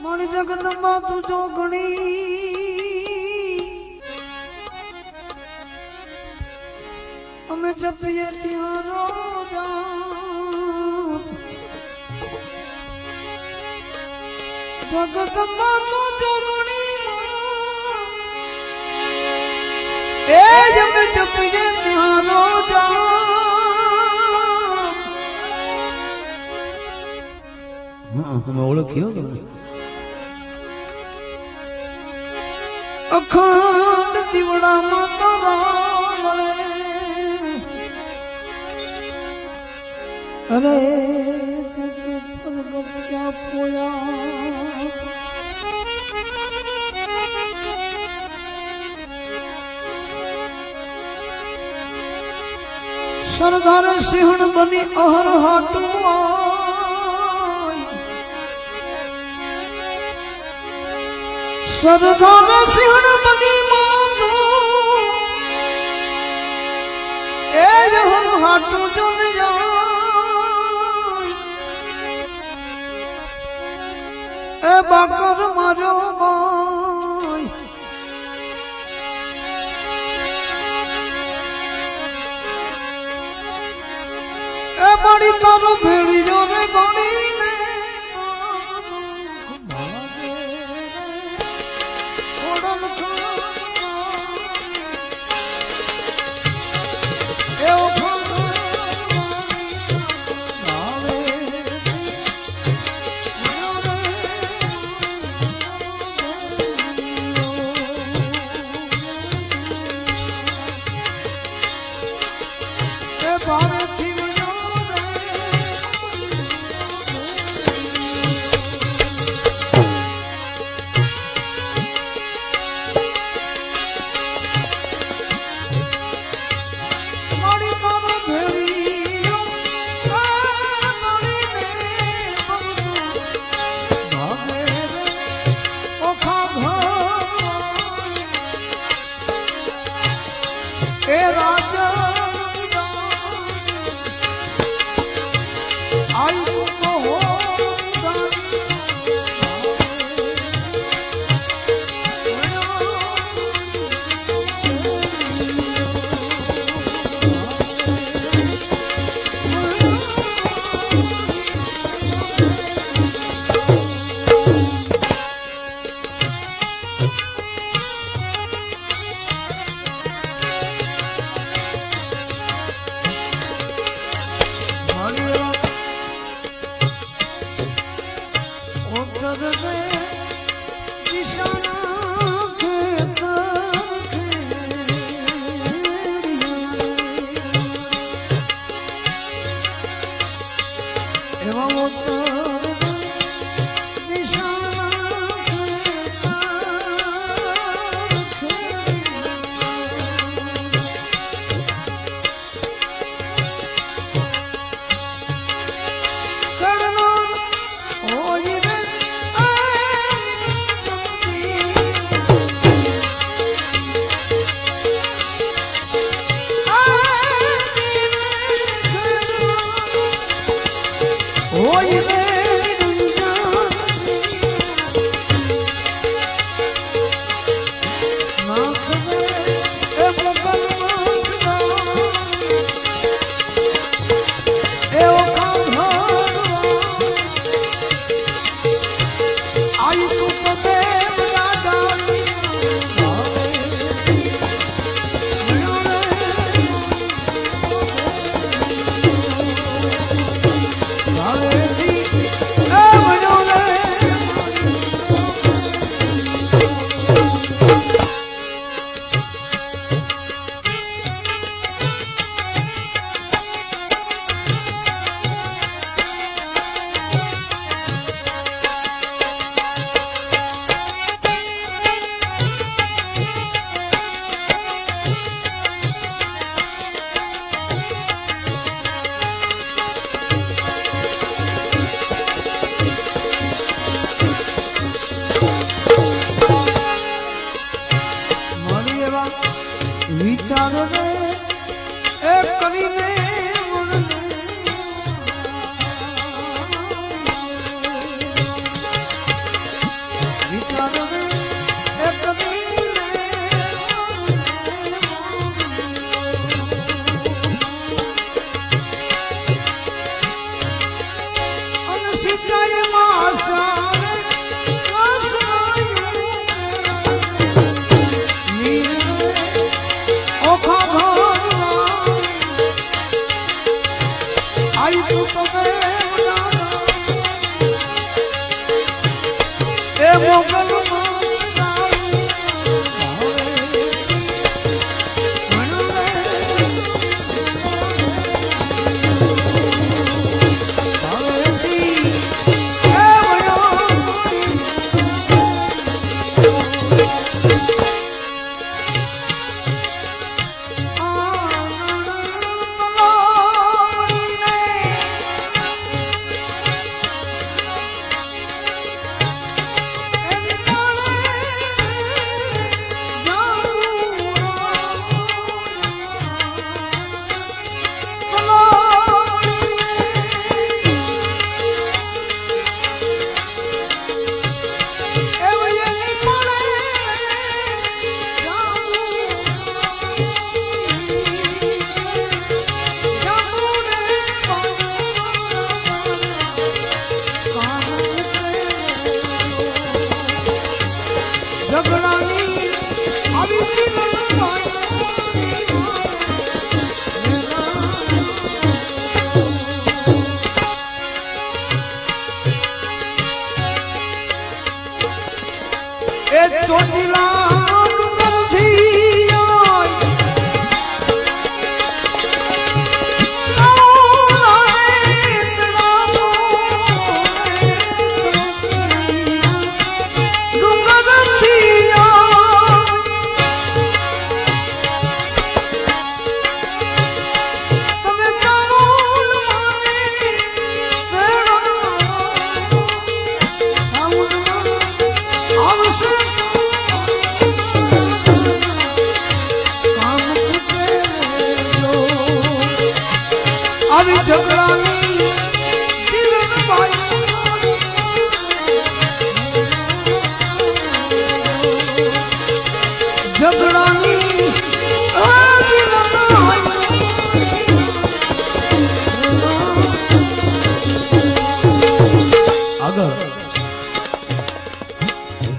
મારી જગતમાં તું જો ગણી અમે જપીએ ત્યાં રોજા જગતમાં તું જો ગણી એ અમે જપીએ ત્યાં રોજા તમે ઓળખ્યો કે અખંડ દીવડામાં તારા મળે અરે પ્રગટ્યા પોયા સરદાર સિંહણ બની અહર હાટવા સરદાર સિંહણ બની માતો એ જહર હાટું જોન જાય એ બાકર માર્યો ભાઈ એ મારી તારો ભેળીયો રે ગણી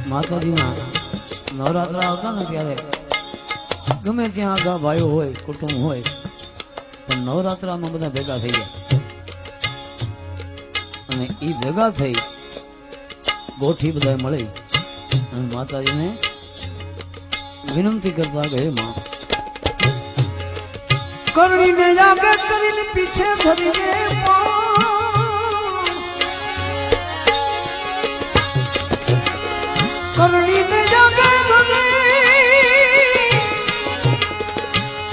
માતાજીના નવરાત્રા આવતા ને ત્યારે ગમે ત્યાં આગા ભાઈઓ હોય કુટુંબ હોય પણ નવરાત્રામાં બધા ભેગા થઈ ગયા અને એ ભેગા થઈ ગોઠી બધા મળી અને માતાજીને વિનંતી કરતા કે હે માં કરણીને જાગે કરીને પીછે ધરીને કરણીને જાગે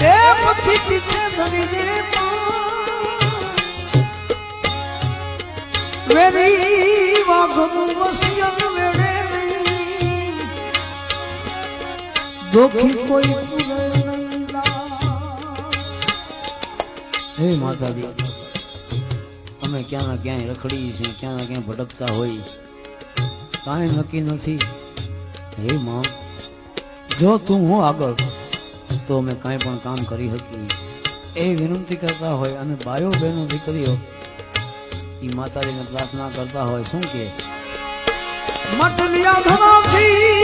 એ પછી પીછે ધરીને વેરી વાઘનું વસિયત વેડે દોખી કોઈ પૂરે નહીં હે માતાજી અમે ક્યાંના ક્યાંય રખડી છીએ ક્યાંના ક્યાંય ભટકતા હોય કાંઈ નક્કી નથી હે માં જો તું હું આગળ તો અમે કાંઈ પણ કામ કરી શકીએ એ વિનંતી કરતા હોય અને બાયો બહેનો દીકરીઓ એ માતાજીને પ્રાર્થના કરતા હોય શું કે મટલિયા ધરાથી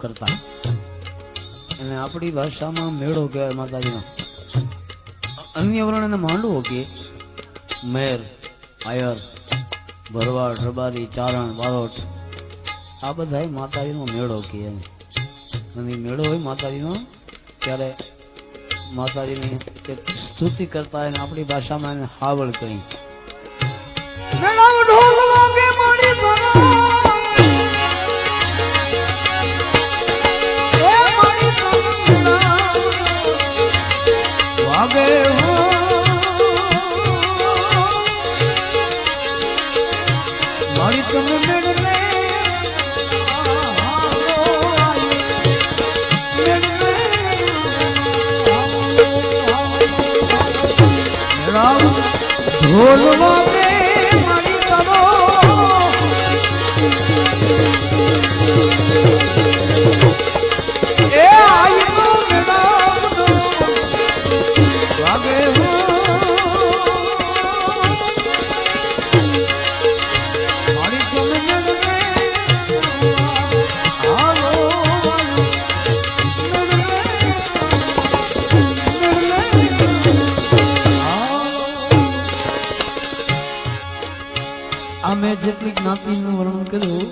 કરતા, અને આપણી ભાષામાં મેળો કહેવાય માતાજીનો. અન્ય વર્ણ એને માંડવો કે મેર, આયર, ભરવાડ, રબારી, ચારણ, બારોટ, આ બધા માતાજીનો મેળો કહે. અને મેળો હોય માતાજીનો ત્યારે માતાજીની એક સ્તુતિ કરતા એને આપણી ભાષામાં એને હાવળ કહી. મેળાવ ઢોલ વાગે મારી તનો એ મારી તનો વાગે હો મારી તમે મેળવે મેળાવ ઢોલ વાગે મારી તનો એ આઈનો મેળાવ વાગે હો મારી તમે મેળવે હાલો આ મેં જેટલી જ્ઞાતિનું વર્ણન કર્યું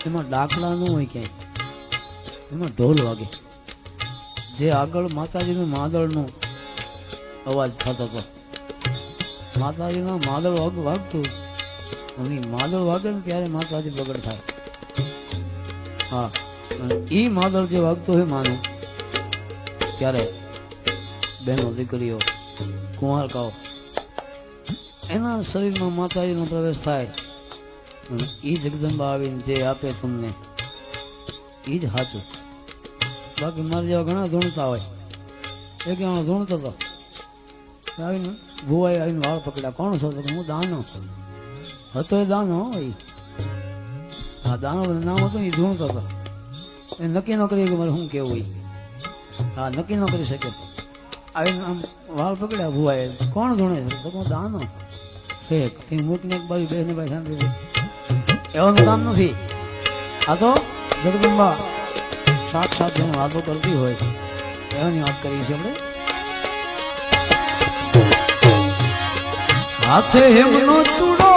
એમાં ડાકલા ન હોય ક્યાંય, એમાં ઢોલ વાગે. જે આગળ માતાજીનું માદળનો અવાજ થતો હતો, માતાજીના માદળ વાગતું, અને માદળ વાગે ને ત્યારે માતાજી પ્રગટ થાય. હા, અને એ માદળ જે વાગતો હોય માનું ત્યારે બહેનો, દીકરીઓ, કુંવારકાઓ એના શરીરમાં માતાજીનો પ્રવેશ થાય. અને એ જગદંબા આવીને જે આપે તમને એ જ સાચું. બાકી મારા જેવા ઘણા ધૂણતા હોય. એક જણો ધૂણતો હતો, આવીને ભુવાએ આવીને વાળ પકડ્યા. કોણ છો? તો હું દાનો હતો. એ દાનો હોય, હા દાનો નામ હતું ને, એ ધૂણતો હતો. એ નક્કી ન કરી કે મારે શું કેવું હોય. હા, નક્કી ન કરી શકે. આવીને આમ વાળ પકડ્યા ભુવાએ. કોણ ધૂણે છે? તો હું દાનો શેખ. તે મૂકને એક બાજુ બેસને ભાઈ શાંતિ. એવાનું કામ નથી. આ તો જગદંબા સાક્ષાત જેને વાતો કરતી હોય એવાની વાત કરી છે આપણે. હાથે એમનો ચૂડો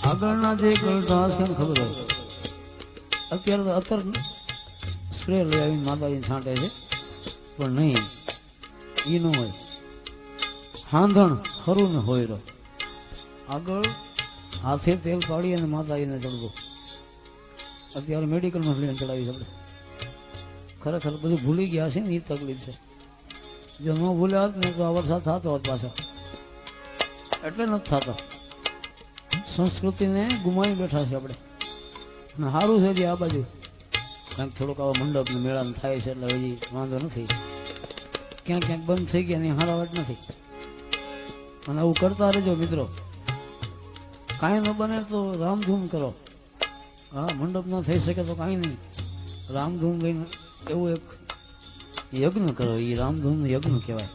આગળના જે ગળઢા હશે ને ખબર હોય. અત્યારે તો અત્તર સ્પ્રે લઈ આવીને માતાજીને છાંટે છે, પણ નહીં, એ ન હોય. હાંધણ ખરું ને હોય રહ્યો. આગળ હાથે તેલ પાડી અને માતાજીને ચડવું. અત્યારે મેડિકલમાં લઈને ચડાવી આપણે. ખરેખર બધું ભૂલી ગયા છે ને, એ તકલીફ છે. જો ન ભૂલ્યા હોત ને તો આ વરસાદ થતો હોત પાછો. એટલે નથી થતો. સંસ્કૃતિને ગુમાવી બેઠા છે આપણે. અને સારું છે જે આ બાજુ કંઈક થોડુંક આવા મંડપ ને મેળાને થાય છે, એટલે હજી વાંધો નથી. ક્યાંક ક્યાંક બંધ થઈ ગયા એની હારાવટ નથી. અને આવું કરતા રહેજો મિત્રો. કાંઈ ન બને તો રામધૂમ કરો. હા, મંડપ ન થઈ શકે તો કાંઈ નહીં, રામધૂમ લઈને એવું એક યજ્ઞ કરો. એ રામધૂમ યજ્ઞ કહેવાય.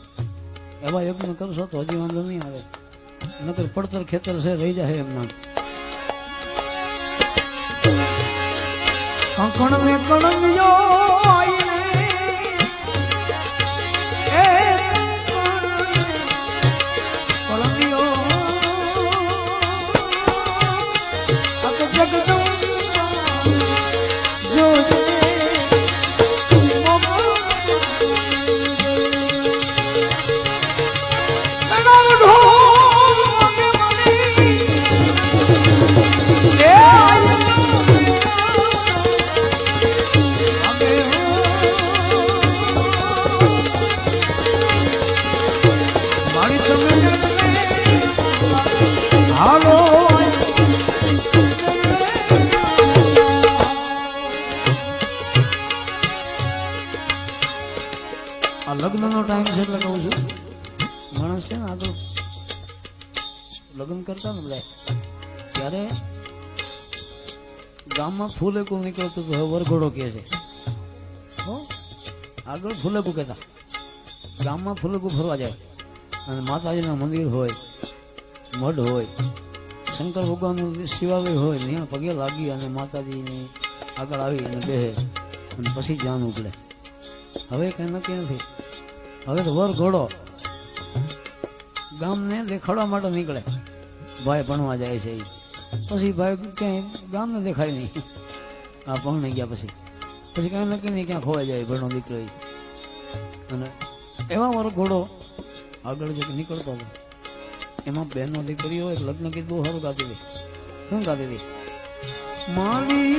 એવા યજ્ઞ કરશો તો હજી વાંધો નહીં આવે, નકર પડતર ખેતર છે રહી જાય એમના. કંકણ મેં કણંજો આઈને, એ કણંજો આ તો જગદંબા જોજે લગ્નનો ટાઈમ છે એટલે કહું છું. માણસ છે ને આગળ લગ્ન કરતા ને બધા ત્યારે ગામમાં ફૂલેકું નીકળતું હતું, હવે વરઘોડો કહે છે. આગળ ફૂલેકું કહેતા, ગામમાં ફૂલેકું ફરવા જાય અને માતાજીના મંદિર હોય, મઢ હોય, શંકર ભગવાનનું શિવાલય હોય, ત્યાં પગે લાગી અને માતાજીની આગળ આવી અને બેહે અને પછી જાન ઉકળે. હવે કંઈ નક્કી નથી. હવે તો વરઘોડો ગામને દેખાડવા માટે નીકળે, ભાઈ ભણવા જાય છે, પછી ભાઈ ક્યાંય ગામને દેખાય નહીં. આ ભણી ગયા પછી કાંઈ નક્કી નહીં ક્યાં ખોવાઈ જાય ભણો દીકરો. અને એવા વરઘોડો આગળ જે નીકળતો હતો એમાં બહેનો દીકરીઓ એક લગ્ન ગીત બહુ સારું ગાતી હતી. શું ગાતી હતી? મારી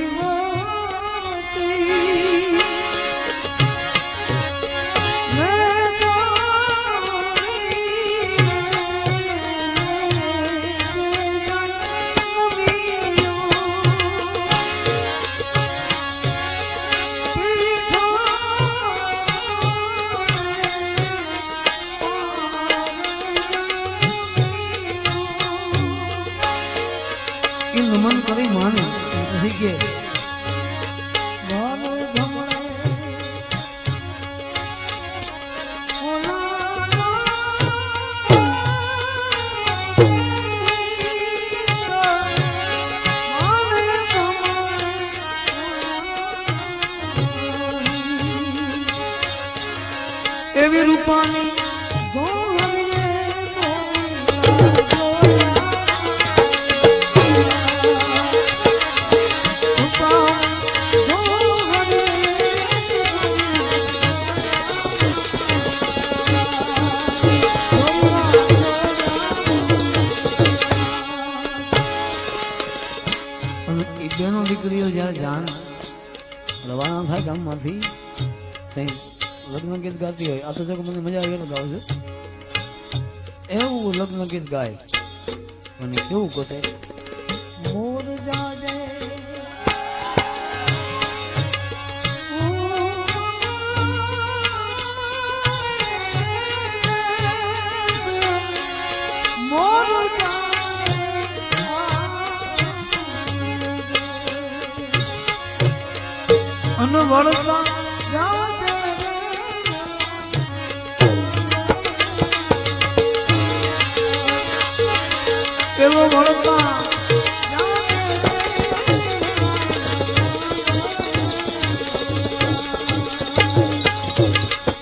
નમન કરી માને પછી કે એવી રૂપાની બેનો દીકરીઓ જ્યારે જાણ રવાના થાય ગામમાંથી લગ્ન ગીત ગાતી હોય. આ તો જો મને મજા આવી એટલે ગાઉં છું. એવું લગ્ન ગીત ગાય અને કેવું કહે, મોર જાજે અનવરતા એવો વળતા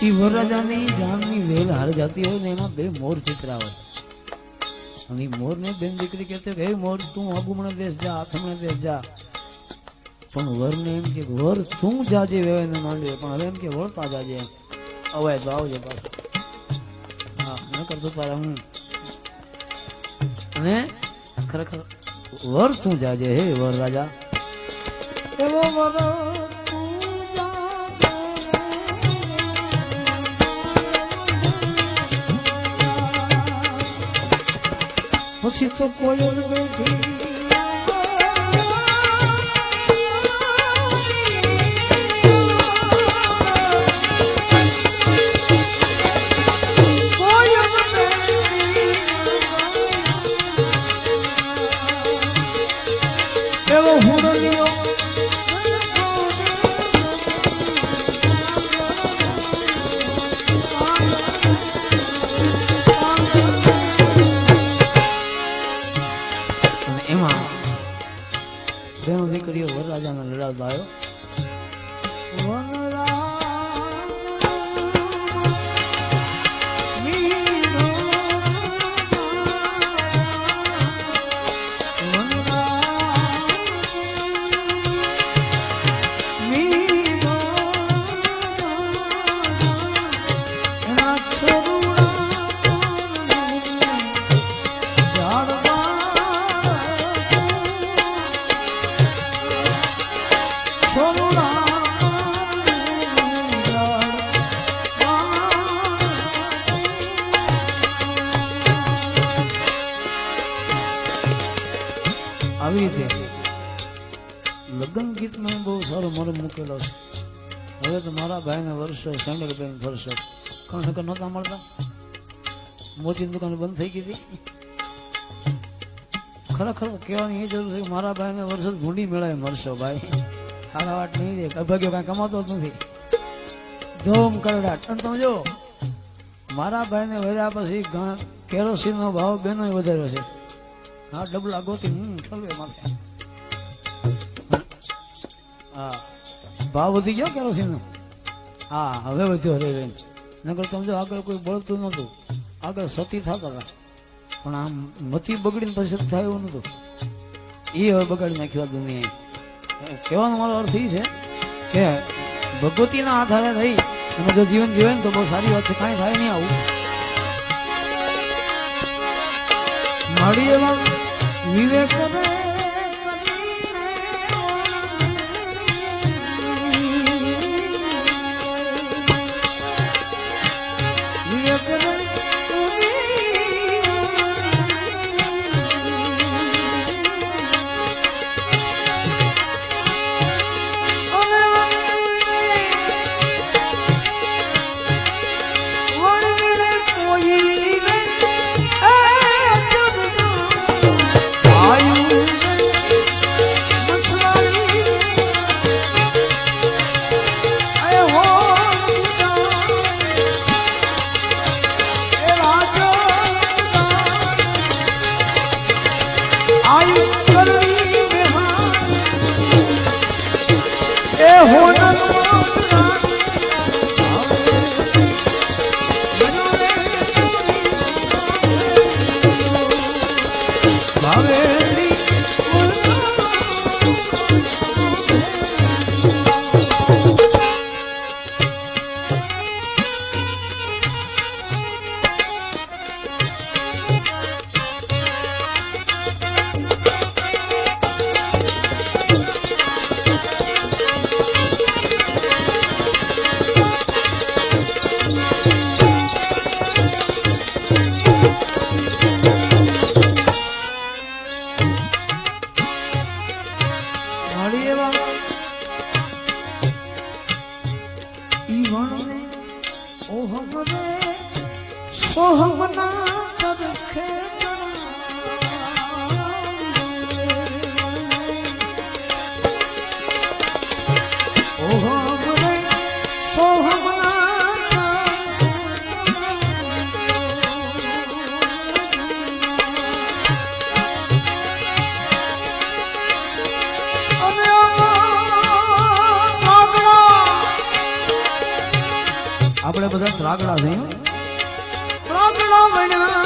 ઈ વરરાજાની જાનની વેલ હાર જાતી હોય ને એમાં બે મોર ચિત્રા હોય અને મોર ને બેન દીકરી કહેते હે મોર તું અબુમણે દેશ જા, આથમણે દેશ જા. પણ વરને એમ કે વર તું જાજે વેવાઈને માંડવે, પણ હવે એમ કે વળતા જાજે. એમ અવાય તો આવજે પાછો. હા ન કરતો તારા હું અને ખરેખર વર તું જાજે હે વર રાજા. એવો વર પછી તો કોયલ બેઠી એ વરરાજાને લડાવતો આવ્યો. આવી રીતે લગ્ન ગીતમાં બહુ સારો મરમ મૂકેલો છે. હવે તો મારા ભાઈને વર્ષો સેન્ડલ પહેરીને ફરશે. કારણ કે નહોતા મળતા, મોતીની દુકાન બંધ થઈ ગઈ હતી. ખરેખર કહેવાની એ જરૂર છે કે મારા ભાઈને વર્ષો ભૂંડી મેળાએ મરશો ભાઈ. સારા વાટ નહીં રે, ભાગ્યો કાંઈ કમાતો જ નથી. ધોમ કરડાટ. અને તમે જો મારા ભાઈને વધ્યા પછી કેરોસીનનો ભાવ બેનો વધાર્યો છે. હા, ડબલા ગોતી ચલવે માથે. હા, ભાવ વધી ગયો કેરોસીનનો. હા, હવે વધ્યો રહી રહીને. નકર તમે જો આગળ કોઈ બળતું નહોતું, આગળ સતી થતા હતા, પણ આમ મતી બગડીને પછી થાય એવું નહોતું. એ હવે બગાડી નાખ્યું આ દુનિયાએ. કહેવાનો મારો અર્થ એ છે કે ભગવતીના આધારે રહી અને જો જીવન જીવે ને તો બહુ સારી વાત છે. કાંઈ થાય નહીં આવું. મળીએ વિવેક આપણે બધા ત્રાગડા છે. ત્રાગડા બન્યા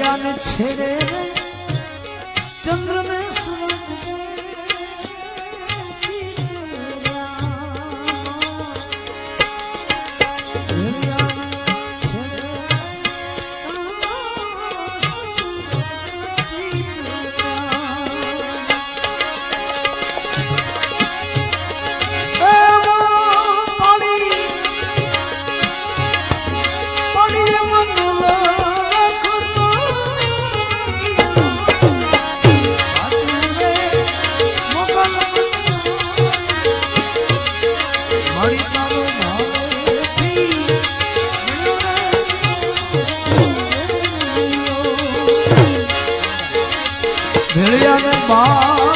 ભેળિયાને છેડે ચંદ્ર ને ભેળિયાને બાવો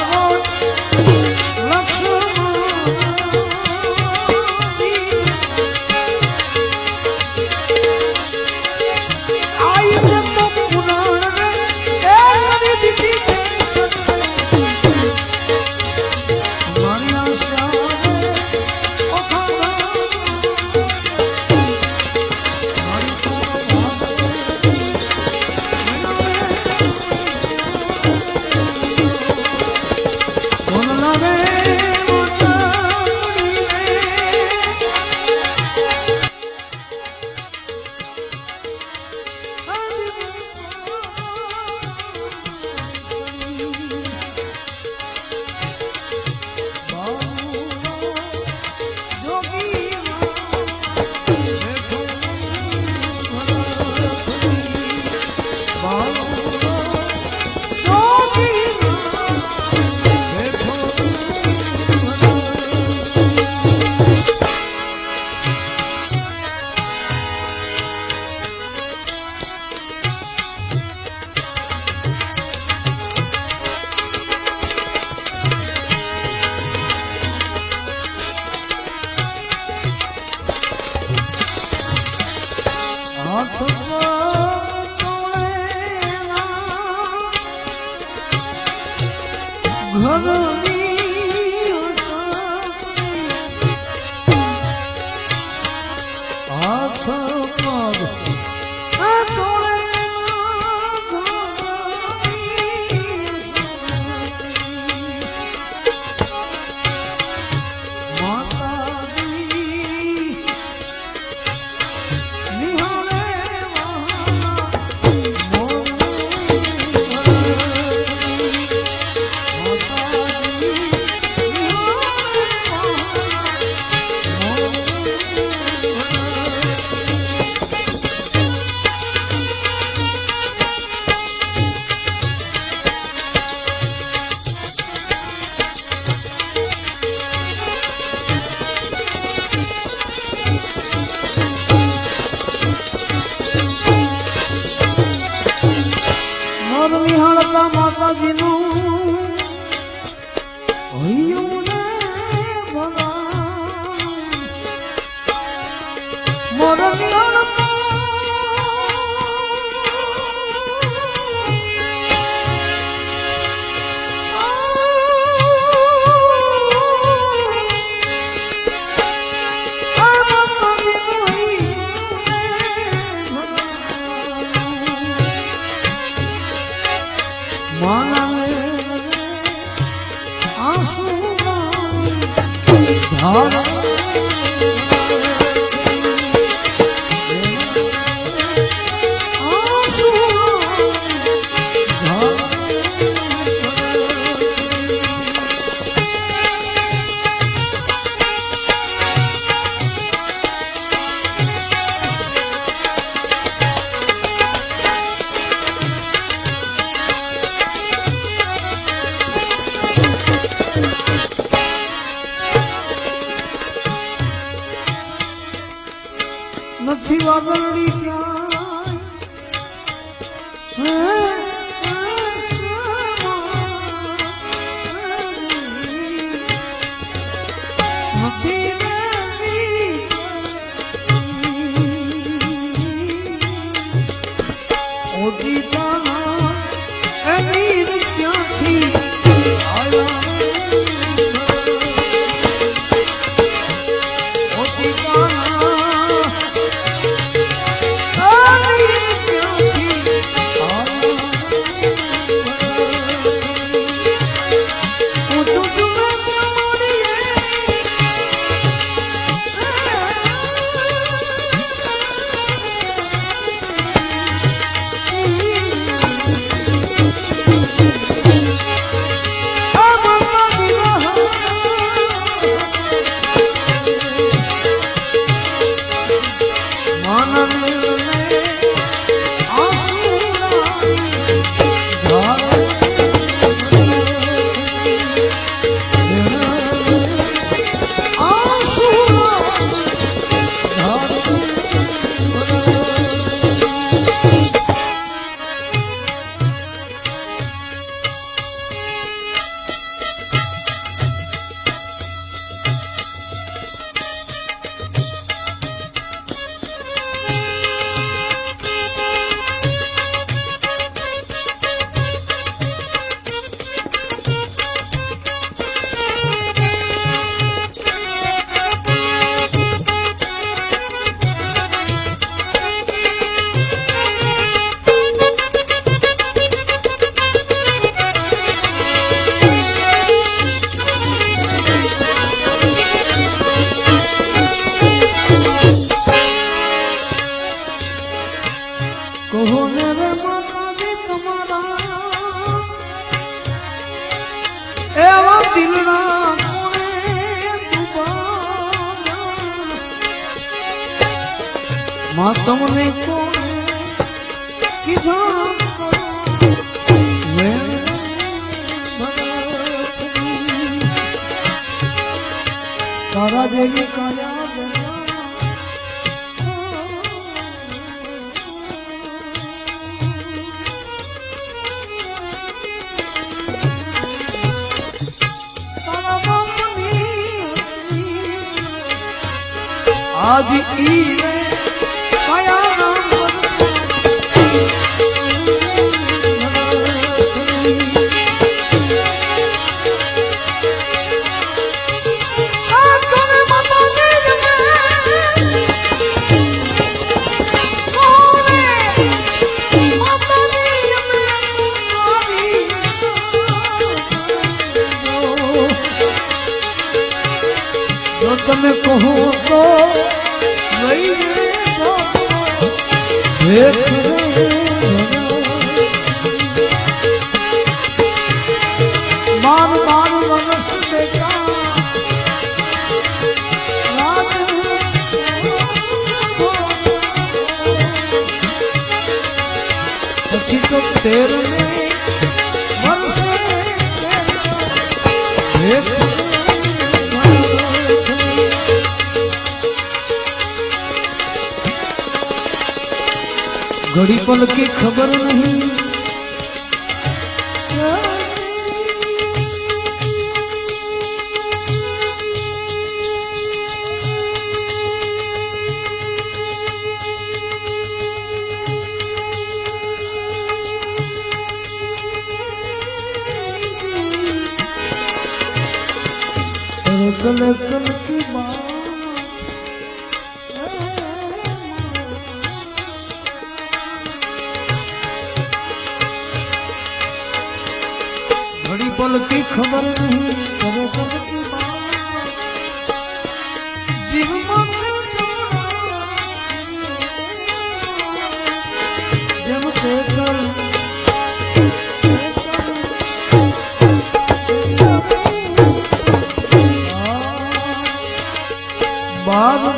નિહાળતા માતાજીનું હૈયું ને મોર નિહાળતા નથી વાદળી કહો ને રે માતાજી તમારા એવા દિલના કોણે દુબારા માં તમને કોણે કીધા તારા જેવી કાયા आज ईरे काया नाम તમે કહો તો માર માર મનસ દેખા પછી તો તેર ને घड़ी पल की खबर नहीं कल कल की बात घड़ी पल की खबर नहीं करे कल की बात जीव जब ते कल बाग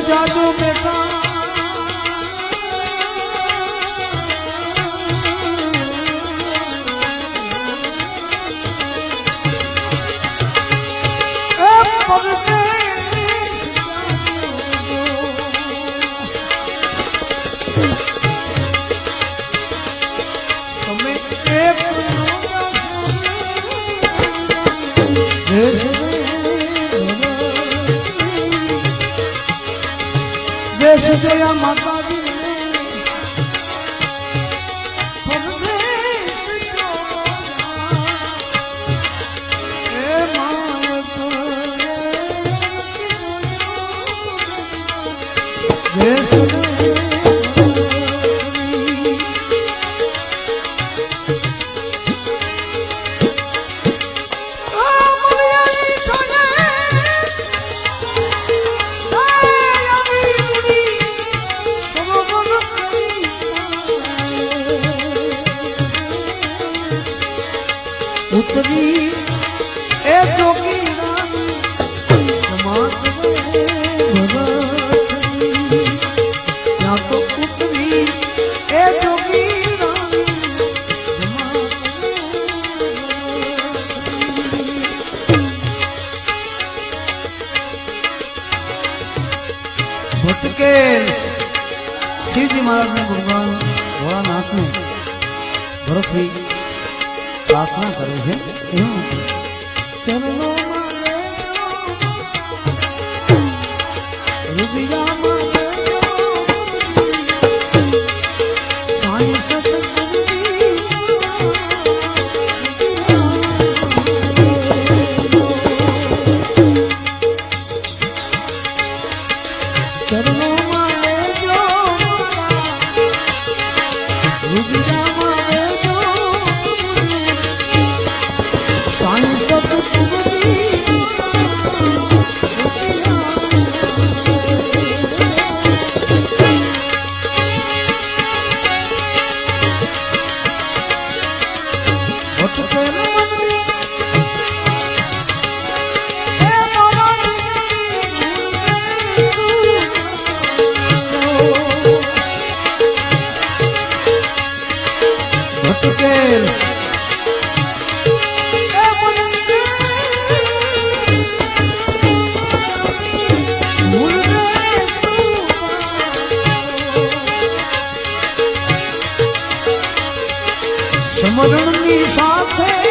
जादू बेटा देश जया माता जी उतरी ए जोगी रानी समाज या तो उतरी ए जोगी रानी भटके शिव जी महाराज ने भगवान भोलानाथ ने भरत हुई प्रार्थना करे છે ચરણો રૂપિયા સાંઈ મરણની સાથે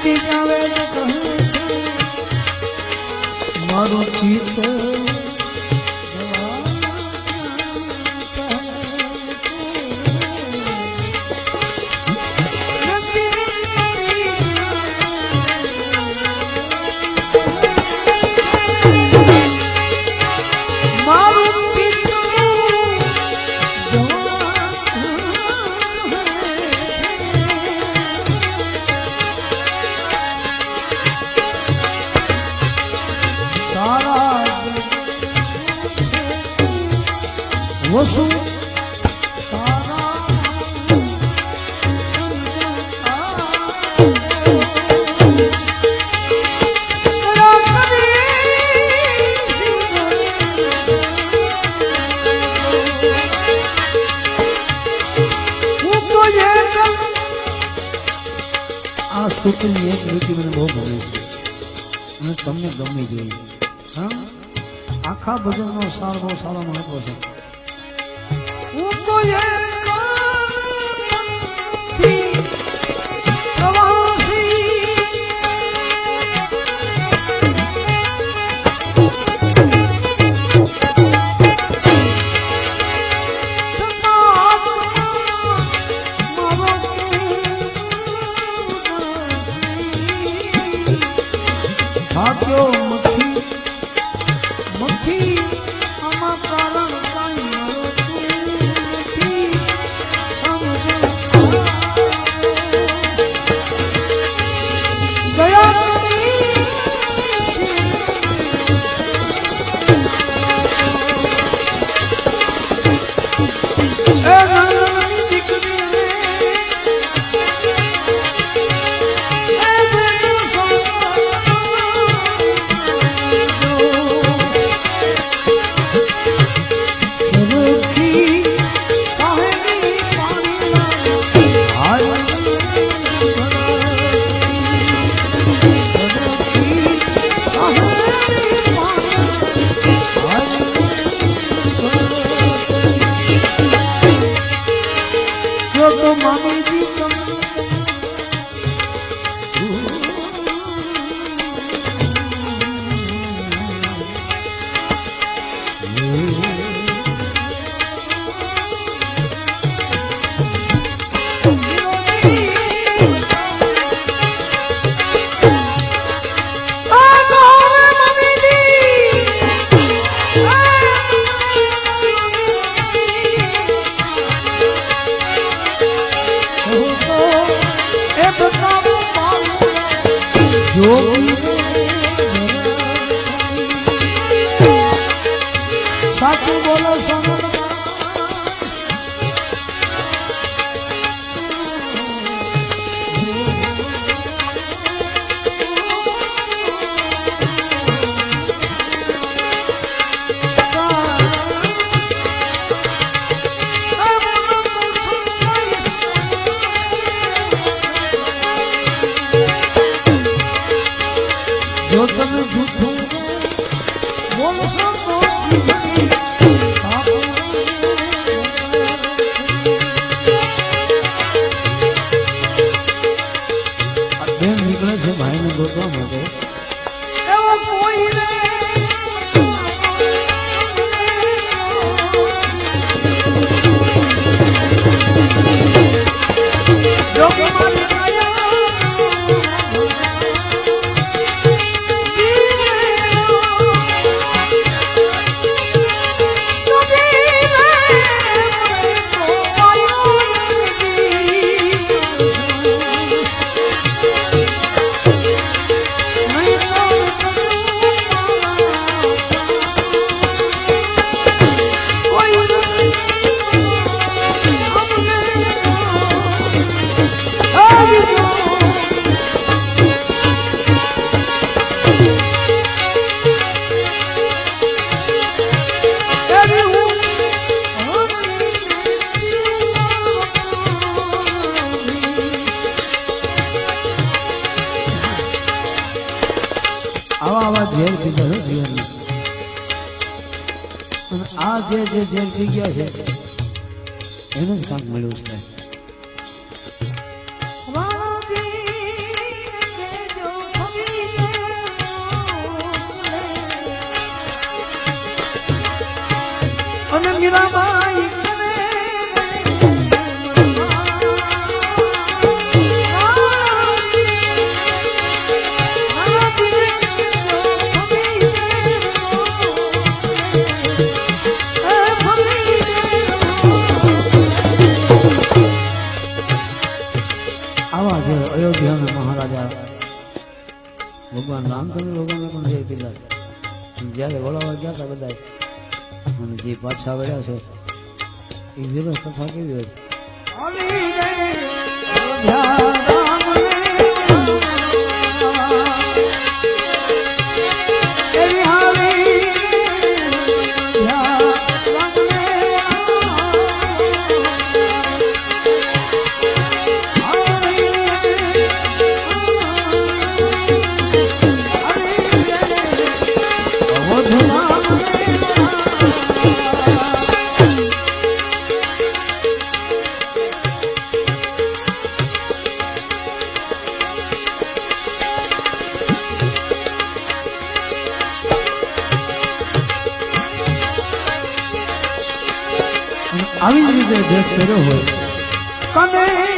મોતી આવે કહે મારું ચિત્ત વસુ આ સ્તુતિની એક લીટી મને બહુ ગમે છે અને તમને ગમી જોઈએ. હા, આખા ભજનનો સાર બહુ સારો મહત્વ છે. હું તો ભાગ્યો મખી મખી આમાં કારણ સાચું બોલો સોનલ જો તમે જૂઠું બોલશો તો બેન નીકળે છે ભાઈને ગોતવા માટે. એવો કોઈ આવા ઝેર પીધા છે જીવનમાં. અને આ જે ઝેર પી ગયા છે એને જ કાંક મળ્યું છે. અને મીરાબાઈ આવા જે અયોધ્યાના મહારાજા ભગવાન રામચંદ્ર ભગવાને પણ જય પીધા જ્યારે વળાવા ગયા હતા બધા અને જે પાછા વળ્યા છે એ વીરો કથા કેવી હોય આવી જ રીતે ભેટ કર્યો હોય કને